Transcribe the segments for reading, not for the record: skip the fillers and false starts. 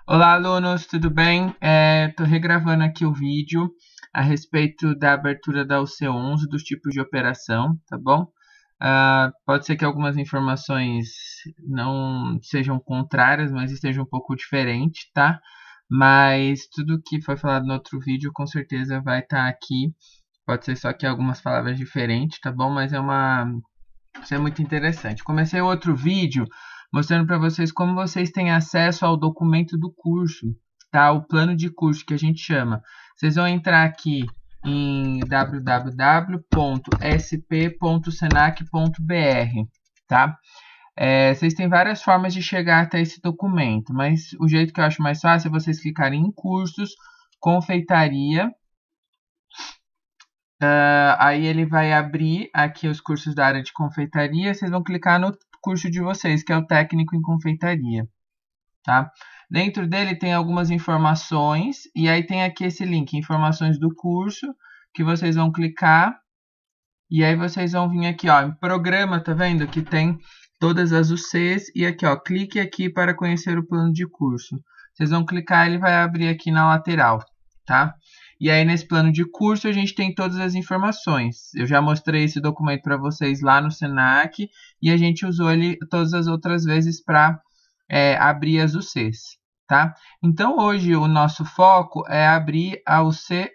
Olá, alunos, tudo bem? Estou regravando aqui o vídeo a respeito da abertura da UC11, dos tipos de operação, tá bom? Pode ser que algumas informações não sejam contrárias, mas estejam um pouco diferentes, tá? Mas tudo que foi falado no outro vídeo com certeza vai estar aqui. Pode ser só que algumas palavras diferentes, tá bom? Mas isso é muito interessante. Comecei outro vídeo mostrando para vocês como vocês têm acesso ao documento do curso, tá? O plano de curso que a gente chama. Vocês vão entrar aqui em www.sp.senac.br, tá? Vocês têm várias formas de chegar até esse documento, mas o jeito que eu acho mais fácil é vocês clicarem em cursos, confeitaria. Aí ele vai abrir aqui os cursos da área de confeitaria. Vocês vão clicar no curso de vocês, que é o técnico em confeitaria, tá? Dentro dele tem algumas informações e aí tem aqui esse link, informações do curso, que vocês vão clicar e aí vocês vão vir aqui, ó, em programa, tá vendo? Que tem todas as UCs e aqui, ó, clique aqui para conhecer o plano de curso. Vocês vão clicar, ele vai abrir aqui na lateral, tá? E aí, nesse plano de curso, a gente tem todas as informações. Eu já mostrei esse documento para vocês lá no Senac e a gente usou ele todas as outras vezes para abrir as UCs, tá? Então, hoje, o nosso foco é abrir a UC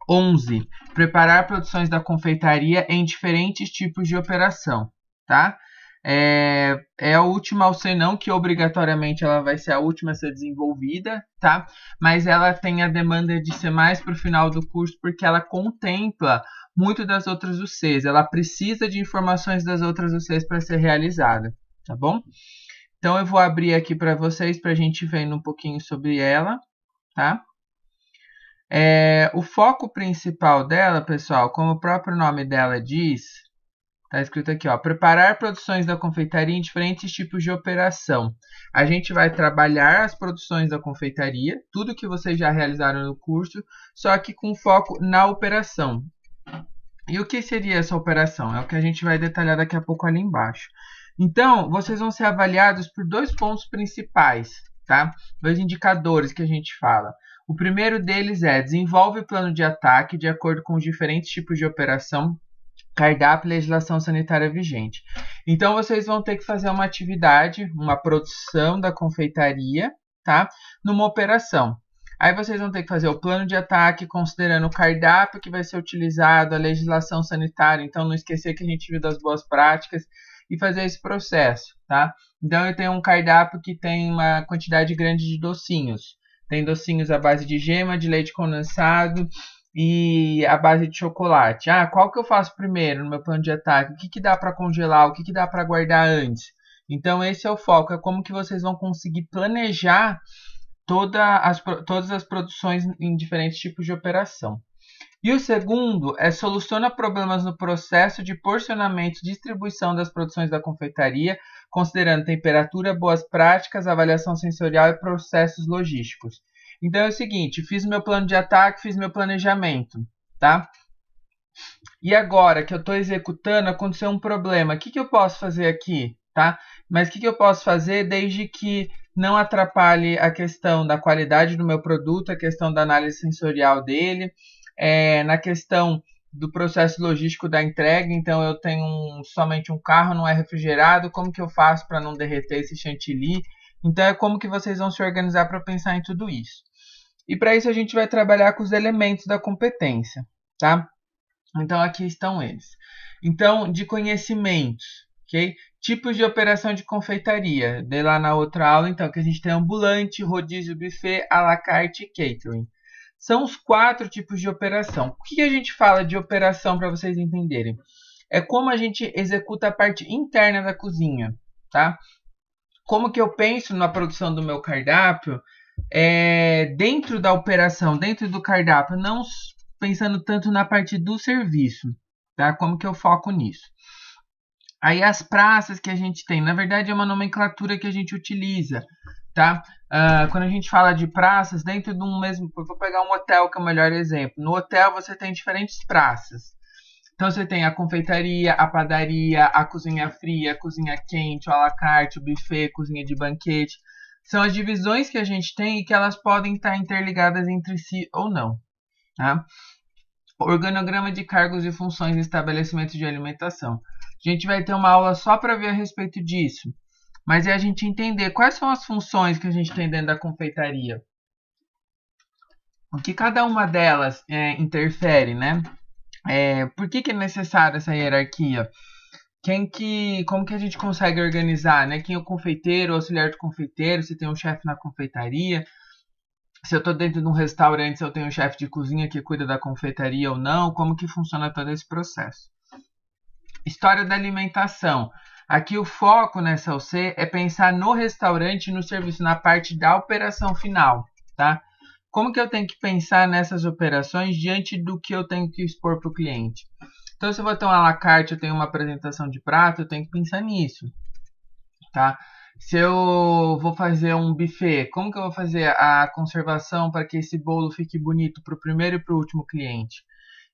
11, preparar produções da confeitaria em diferentes tipos de operação, tá? É a última UC não, que obrigatoriamente ela vai ser a última a ser desenvolvida, tá? Mas ela tem a demanda de ser mais para o final do curso, porque ela contempla muito das outras UCs, ela precisa de informações das outras UCs para ser realizada, tá bom? Então eu vou abrir aqui para vocês, para a gente ver um pouquinho sobre ela, tá? O foco principal dela, pessoal, como o próprio nome dela diz, tá escrito aqui, ó, preparar produções da confeitaria em diferentes tipos de operação. A gente vai trabalhar as produções da confeitaria, tudo que vocês já realizaram no curso, só que com foco na operação. E o que seria essa operação? É o que a gente vai detalhar daqui a pouco ali embaixo. Então, vocês vão ser avaliados por dois pontos principais, tá? Dois indicadores que a gente fala. O primeiro deles é desenvolve o plano de ataque de acordo com os diferentes tipos de operação, cardápio e legislação sanitária vigente. Então, vocês vão ter que fazer uma atividade, uma produção da confeitaria, tá? Numa operação. Aí vocês vão ter que fazer o plano de ataque, considerando o cardápio que vai ser utilizado, a legislação sanitária. Então, não esquecer que a gente viu das boas práticas e fazer esse processo, tá? Então, eu tenho um cardápio que tem uma quantidade grande de docinhos. Tem docinhos à base de gema, de leite condensado e a base de chocolate. Qual que eu faço primeiro no meu plano de ataque? O que dá para congelar? O que dá para guardar antes? Então, esse é o foco. É como que vocês vão conseguir planejar todas as produções em diferentes tipos de operação. E o segundo é soluciona problemas no processo de porcionamento e distribuição das produções da confeitaria, considerando temperatura, boas práticas, avaliação sensorial e processos logísticos. Então é o seguinte, fiz meu plano de ataque, fiz meu planejamento, tá? E agora que eu estou executando, aconteceu um problema. O que eu posso fazer aqui, tá? Mas o que eu posso fazer desde que não atrapalhe a questão da qualidade do meu produto, a questão da análise sensorial dele, na questão do processo logístico da entrega. Então eu tenho somente um carro, não é refrigerado, como que eu faço para não derreter esse chantilly? Então é como que vocês vão se organizar para pensar em tudo isso. E para isso a gente vai trabalhar com os elementos da competência, tá? Então aqui estão eles. Então, de conhecimentos, ok? Tipos de operação de confeitaria. Dei lá na outra aula, então, que a gente tem ambulante, rodízio, buffet, à la carte e catering. São os 4 tipos de operação. O que a gente fala de operação para vocês entenderem? É como a gente executa a parte interna da cozinha, tá? Como que eu penso na produção do meu cardápio dentro da operação, dentro do cardápio, não pensando tanto na parte do serviço, tá? Como que eu foco nisso? Aí as praças que a gente tem, na verdade é uma nomenclatura que a gente utiliza, tá? Quando a gente fala de praças, dentro de um mesmo... Eu vou pegar um hotel que é o melhor exemplo. No hotel você tem diferentes praças. Então você tem a confeitaria, a padaria, a cozinha fria, a cozinha quente, o à la carte, o buffet, cozinha de banquete. são as divisões que a gente tem e que elas podem estar interligadas entre si ou não. Tá? Organograma de cargos e funções em estabelecimento de alimentação. A gente vai ter uma aula só para ver a respeito disso. Mas é a gente entender quais são as funções que a gente tem dentro da confeitaria. O que cada uma delas interfere, né? Por que é necessária essa hierarquia? Como que a gente consegue organizar, né? Quem é o confeiteiro, o auxiliar do confeiteiro, se tem um chefe na confeitaria, se eu estou dentro de um restaurante, se eu tenho um chefe de cozinha que cuida da confeitaria ou não, como que funciona todo esse processo. História da alimentação. Aqui o foco nessa OC é pensar no restaurante, no serviço, na parte da operação final, tá? Como que eu tenho que pensar nessas operações diante do que eu tenho que expor para o cliente? Então, se eu vou ter um à la carte, eu tenho uma apresentação de prato, eu tenho que pensar nisso, tá? Se eu vou fazer um buffet, como que eu vou fazer a conservação para que esse bolo fique bonito para o primeiro e para o último cliente?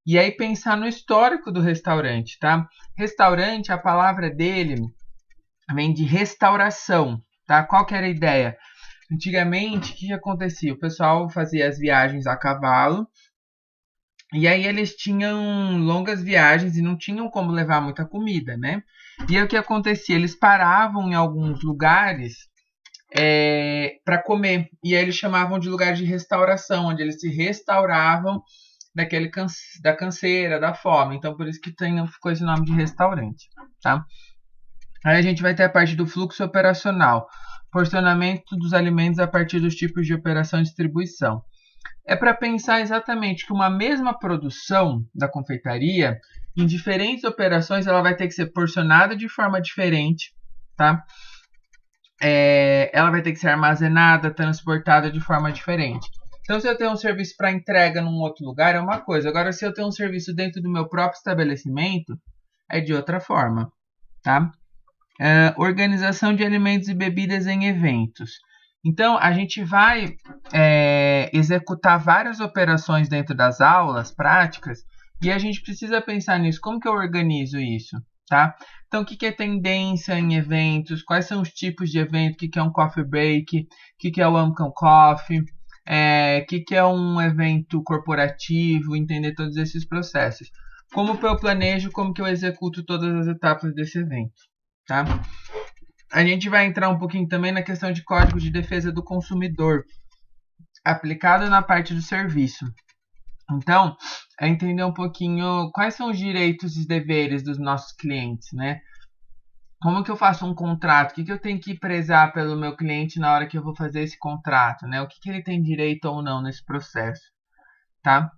E aí pensar no histórico do restaurante, tá? Restaurante, a palavra dele vem de restauração, tá? Qual que era a ideia? Antigamente, o que acontecia? O pessoal fazia as viagens a cavalo, e aí eles tinham longas viagens e não tinham como levar muita comida, né? E aí o que acontecia? Eles paravam em alguns lugares para comer. E aí eles chamavam de lugar de restauração, onde eles se restauravam da canseira, da fome. Então por isso que ficou esse nome de restaurante, tá? Aí a gente vai ter a parte do fluxo operacional, porcionamento dos alimentos a partir dos tipos de operação e distribuição. É para pensar exatamente que uma mesma produção da confeitaria, em diferentes operações, ela vai ter que ser porcionada de forma diferente, tá? Ela vai ter que ser armazenada, transportada de forma diferente. Então, se eu tenho um serviço para entrega num outro lugar, é uma coisa. Agora, se eu tenho um serviço dentro do meu próprio estabelecimento, é de outra forma, tá? Organização de alimentos e bebidas em eventos. Então, a gente vai executar várias operações dentro das aulas práticas e a gente precisa pensar nisso. Como que eu organizo isso? Tá? Então, o que é tendência em eventos? Quais são os tipos de evento? O que é um coffee break? O que é o Welcome Coffee? O que é um evento corporativo? Entender todos esses processos. Como que eu planejo? Como que eu executo todas as etapas desse evento? Tá? A gente vai entrar um pouquinho também na questão de código de defesa do consumidor, aplicado na parte do serviço. Então, é entender um pouquinho quais são os direitos e deveres dos nossos clientes, né? Como que eu faço um contrato? O que eu tenho que prezar pelo meu cliente na hora que eu vou fazer esse contrato, né? O que ele tem direito ou não nesse processo, tá?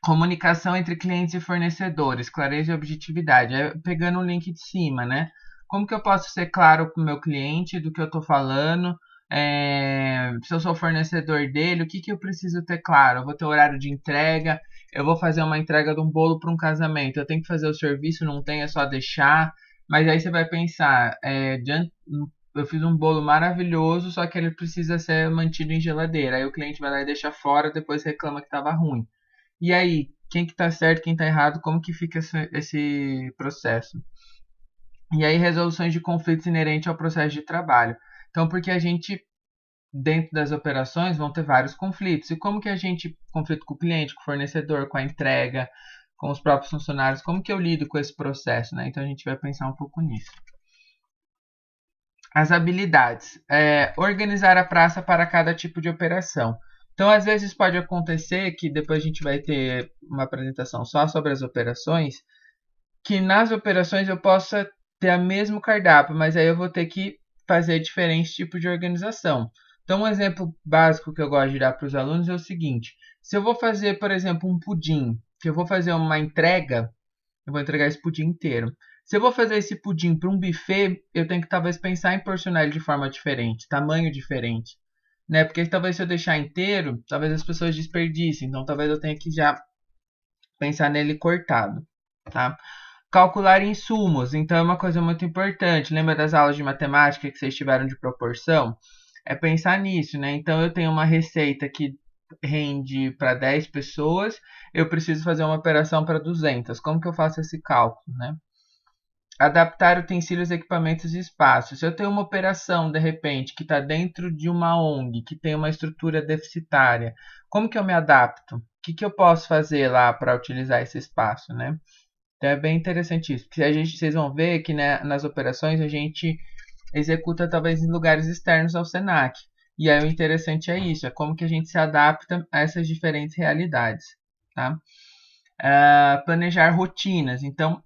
Comunicação entre clientes e fornecedores, clareza e objetividade. Pegando o link de cima, né? Como que eu posso ser claro com o meu cliente do que eu estou falando? Se eu sou fornecedor dele, o que eu preciso ter claro? Eu vou ter horário de entrega, eu vou fazer uma entrega de um bolo para um casamento, eu tenho que fazer o serviço, não tem, é só deixar. Mas aí você vai pensar, eu fiz um bolo maravilhoso, só que ele precisa ser mantido em geladeira. Aí o cliente vai lá e deixa fora, depois reclama que estava ruim. E aí, quem que tá certo, quem tá errado, como que fica esse processo? E aí, resoluções de conflitos inerentes ao processo de trabalho. Então, porque a gente, dentro das operações, vão ter vários conflitos. E como que a gente, conflito com o cliente, com o fornecedor, com a entrega, com os próprios funcionários, como que eu lido com esse processo, né? Então, a gente vai pensar um pouco nisso. As habilidades. Organizar a praça para cada tipo de operação. Então, às vezes pode acontecer que depois a gente vai ter uma apresentação só sobre as operações, que nas operações eu possa ter o mesmo cardápio, mas aí eu vou ter que fazer diferentes tipos de organização. Então, um exemplo básico que eu gosto de dar para os alunos é o seguinte: se eu vou fazer, por exemplo, um pudim, que eu vou fazer uma entrega, eu vou entregar esse pudim inteiro. Se eu vou fazer esse pudim para um buffet, eu tenho que talvez pensar em porcionar ele de forma diferente, tamanho diferente, né? Porque talvez se eu deixar inteiro, talvez as pessoas desperdicem, então talvez eu tenha que já pensar nele cortado, tá? Calcular insumos, então é uma coisa muito importante. Lembra das aulas de matemática que vocês tiveram de proporção? É pensar nisso, né? Então eu tenho uma receita que rende para 10 pessoas, eu preciso fazer uma operação para 200. Como que eu faço esse cálculo, né? Adaptar utensílios, equipamentos e espaços. Se eu tenho uma operação, de repente, que está dentro de uma ONG, que tem uma estrutura deficitária, como que eu me adapto? O que eu posso fazer lá para utilizar esse espaço, né? Então é bem interessante isso, porque vocês vão ver que, né, nas operações a gente executa talvez em lugares externos ao Senac. E aí o interessante é isso, é como que a gente se adapta a essas diferentes realidades, tá? Planejar rotinas. Então,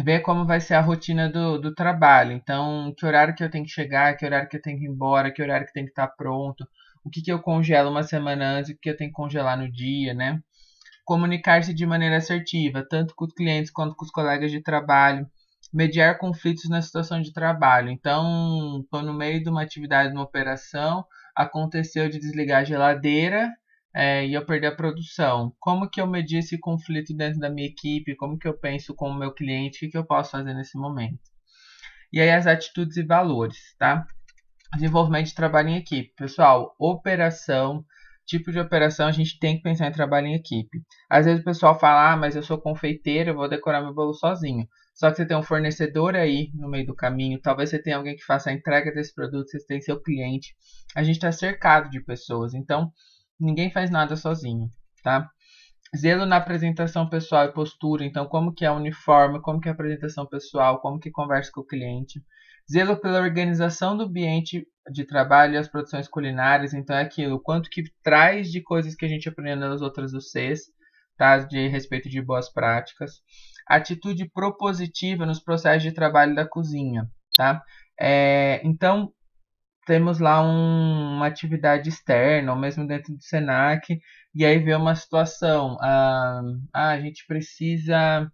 ver como vai ser a rotina do trabalho. Então, que horário que eu tenho que chegar, que horário que eu tenho que ir embora, que horário que tem que estar pronto, o que eu congelo uma semana antes, o que eu tenho que congelar no dia, né? Comunicar-se de maneira assertiva, tanto com os clientes quanto com os colegas de trabalho. Mediar conflitos na situação de trabalho. Então, estou no meio de uma atividade, de uma operação, aconteceu de desligar a geladeira e eu perder a produção. Como que eu medir esse conflito dentro da minha equipe? Como que eu penso com o meu cliente? O que eu posso fazer nesse momento? E aí as atitudes e valores, tá? Desenvolvimento de trabalho em equipe. Pessoal, operação, tipo de operação, a gente tem que pensar em trabalho em equipe. Às vezes o pessoal fala, mas eu sou confeiteiro, eu vou decorar meu bolo sozinho. Só que você tem um fornecedor aí no meio do caminho, talvez você tenha alguém que faça a entrega desse produto, você tem seu cliente. A gente está cercado de pessoas, então ninguém faz nada sozinho, tá? Zelo na apresentação pessoal e postura, então como que é o uniforme, como que é a apresentação pessoal, como que conversa com o cliente. Zelo pela organização do ambiente de trabalho e as produções culinárias, então é aquilo, quanto que traz de coisas que a gente aprendeu nas outras UCs, tá? De respeito de boas práticas. Atitude propositiva nos processos de trabalho da cozinha, tá? Então, temos lá uma atividade externa, ou mesmo dentro do Senac, e aí vê uma situação. A gente precisa.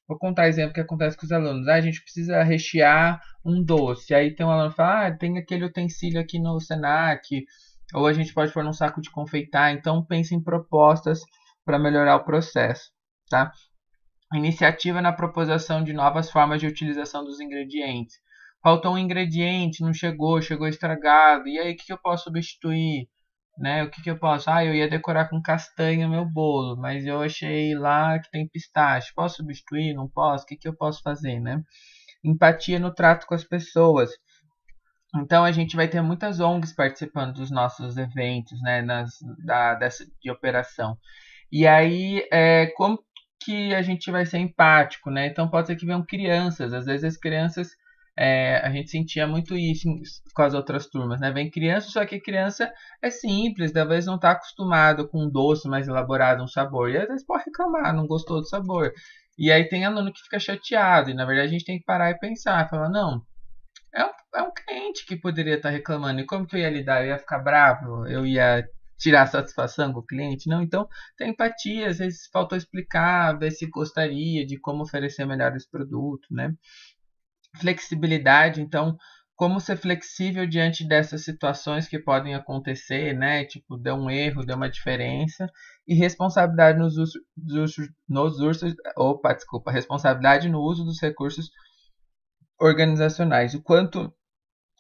Vou contar exemplo que acontece com os alunos. A gente precisa rechear um doce. Aí tem um aluno que fala, tem aquele utensílio aqui no Senac, ou a gente pode pôr num saco de confeitar. Então pense em propostas para melhorar o processo, tá? Iniciativa na proposição de novas formas de utilização dos ingredientes. Faltou um ingrediente, não chegou, chegou estragado. E aí, o que eu posso substituir? Né? O que eu posso? Eu ia decorar com castanha meu bolo, mas eu achei lá que tem pistache. Posso substituir? Não posso? O que eu posso fazer, né? Empatia no trato com as pessoas. Então a gente vai ter muitas ONGs participando dos nossos eventos, né, dessa de operação. E aí, como que a gente vai ser empático, né? Então pode ser que venham crianças, às vezes as crianças, a gente sentia muito isso com as outras turmas, né? Vem criança, só que criança é simples, talvez não está acostumado com um doce mais elaborado, um sabor, e às vezes pode reclamar, não gostou do sabor. E aí tem aluno que fica chateado, e na verdade a gente tem que parar e pensar, falar, não, é um cliente que poderia estar reclamando. E como que eu ia lidar? Eu ia ficar bravo? Eu ia tirar satisfação com o cliente? Não, então tem empatia. Às vezes faltou explicar, ver se gostaria de como oferecer melhores produtos, né? Flexibilidade, então, como ser flexível diante dessas situações que podem acontecer, né? Tipo, deu um erro, deu uma diferença. E responsabilidade responsabilidade no uso dos recursos organizacionais. O quanto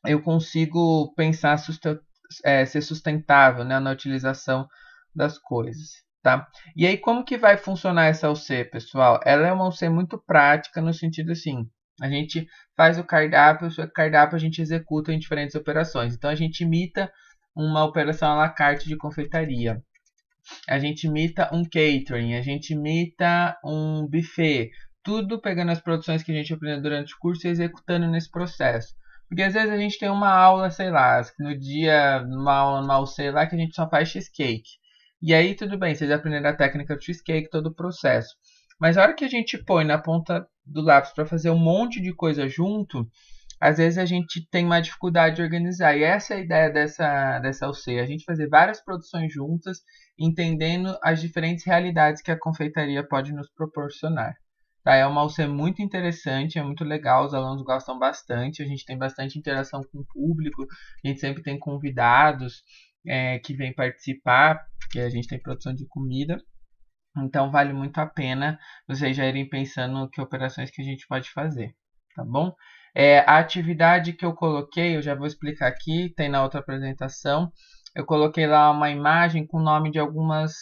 eu consigo pensar ser sustentável, né, na utilização das coisas, tá? E aí como que vai funcionar essa UC, pessoal? Ela é uma UC muito prática no sentido assim, a gente faz o cardápio a gente executa em diferentes operações. Então a gente imita uma operação à la carte de confeitaria. A gente imita um catering, a gente imita um buffet, tudo pegando as produções que a gente aprendeu durante o curso e executando nesse processo. Porque às vezes a gente tem uma aula, sei lá, no dia, numa aula, numa sei lá, que a gente só faz cheesecake. E aí tudo bem, vocês aprenderam a técnica do cheesecake, todo o processo. Mas a hora que a gente põe na ponta do lápis para fazer um monte de coisa junto, às vezes a gente tem uma dificuldade de organizar. E essa é a ideia dessa UC, a gente fazer várias produções juntas, entendendo as diferentes realidades que a confeitaria pode nos proporcionar. Tá? É uma UC muito interessante, é muito legal, os alunos gostam bastante, a gente tem bastante interação com o público, a gente sempre tem convidados que vêm participar, porque a gente tem produção de comida. Então vale muito a pena vocês já irem pensando que operações que a gente pode fazer, tá bom? A atividade que eu coloquei, eu já vou explicar aqui, tem na outra apresentação. Eu coloquei lá uma imagem com o nome de algumas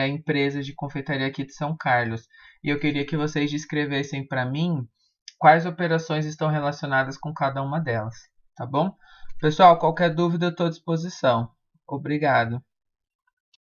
empresas de confeitaria aqui de São Carlos. E eu queria que vocês descrevessem para mim quais operações estão relacionadas com cada uma delas, tá bom? Pessoal, qualquer dúvida eu estou à disposição. Obrigado.